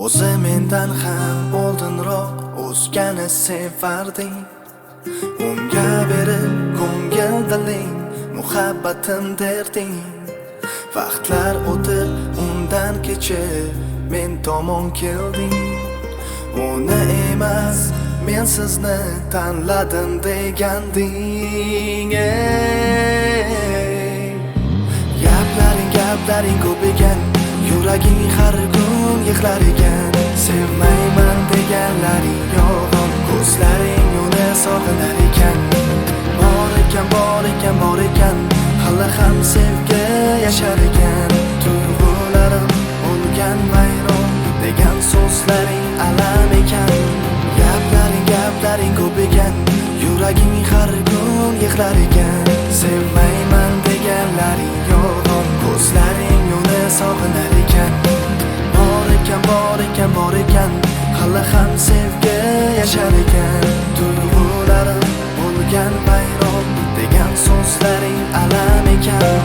O'zi mendan ham oldinroq o'zgani sevarding. Unga berib ko'ngil diling muhabbatim derding. Vaqtlar o'tib undan kechib men tomon kelding. Uni emas men sizni tanladim deganding. Gaplaring ko'p ekan, yuraging har kun yig'lar ekan. Sevmayman deganlaring yolg'on, ko'zlaring uni sog'inar ekan. Bor ekan, hali ham sevgi yashar ekan. Tuyg'ularim o'lgan vayron degan so'zlaring alam ekan. Gaplaring ko'p ekan, yuraging har kun yig'lar ekan. Sevmayman deganlaring yolg'on, ko'zlaring uni sog'inar ekan. Bor ekan, hali ham sevgi yashar ekan. Tuyg'ularim o'lgan vayron degan so'zlaring alam ekan.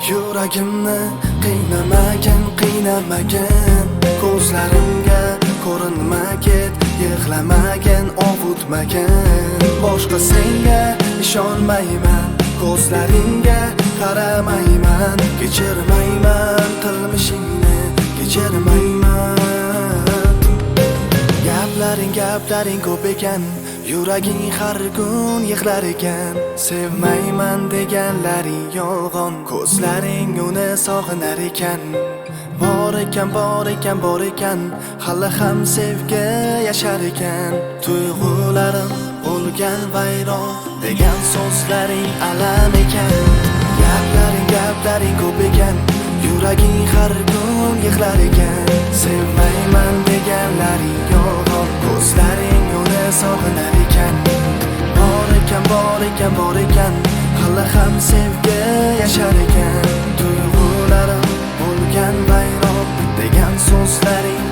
Yuragimni qiynamagin, ko'zlarimga ko'rinmagin, yig'lamagin, ovutmagin. Boshqa senga ishonmayman, ko'zlaringga qaramayman. Kechirmayman qilmishingni, kechirmayman. Gaplaring ko'p ekan, yuraging har kun yig'lar ekan. Sevmayman deganlaring yolg'on, ko'zlaring uni sog'inar ekan. Bor ekan, hali ham sevgi yashar ekan. Tuyg'ularim o'lgan vayron degan so'zlaring alam ekan. Gaplaring ko'p ekan, yuraging har kun yig'lar ekan. Sevmayman deganlaring yolg'on, ko'zlaring uni sog'inar ekan. Bor ekan, hali ham sevgi yashar ekan. Tuyg'ularim o'lgan vayron degan so'zlaring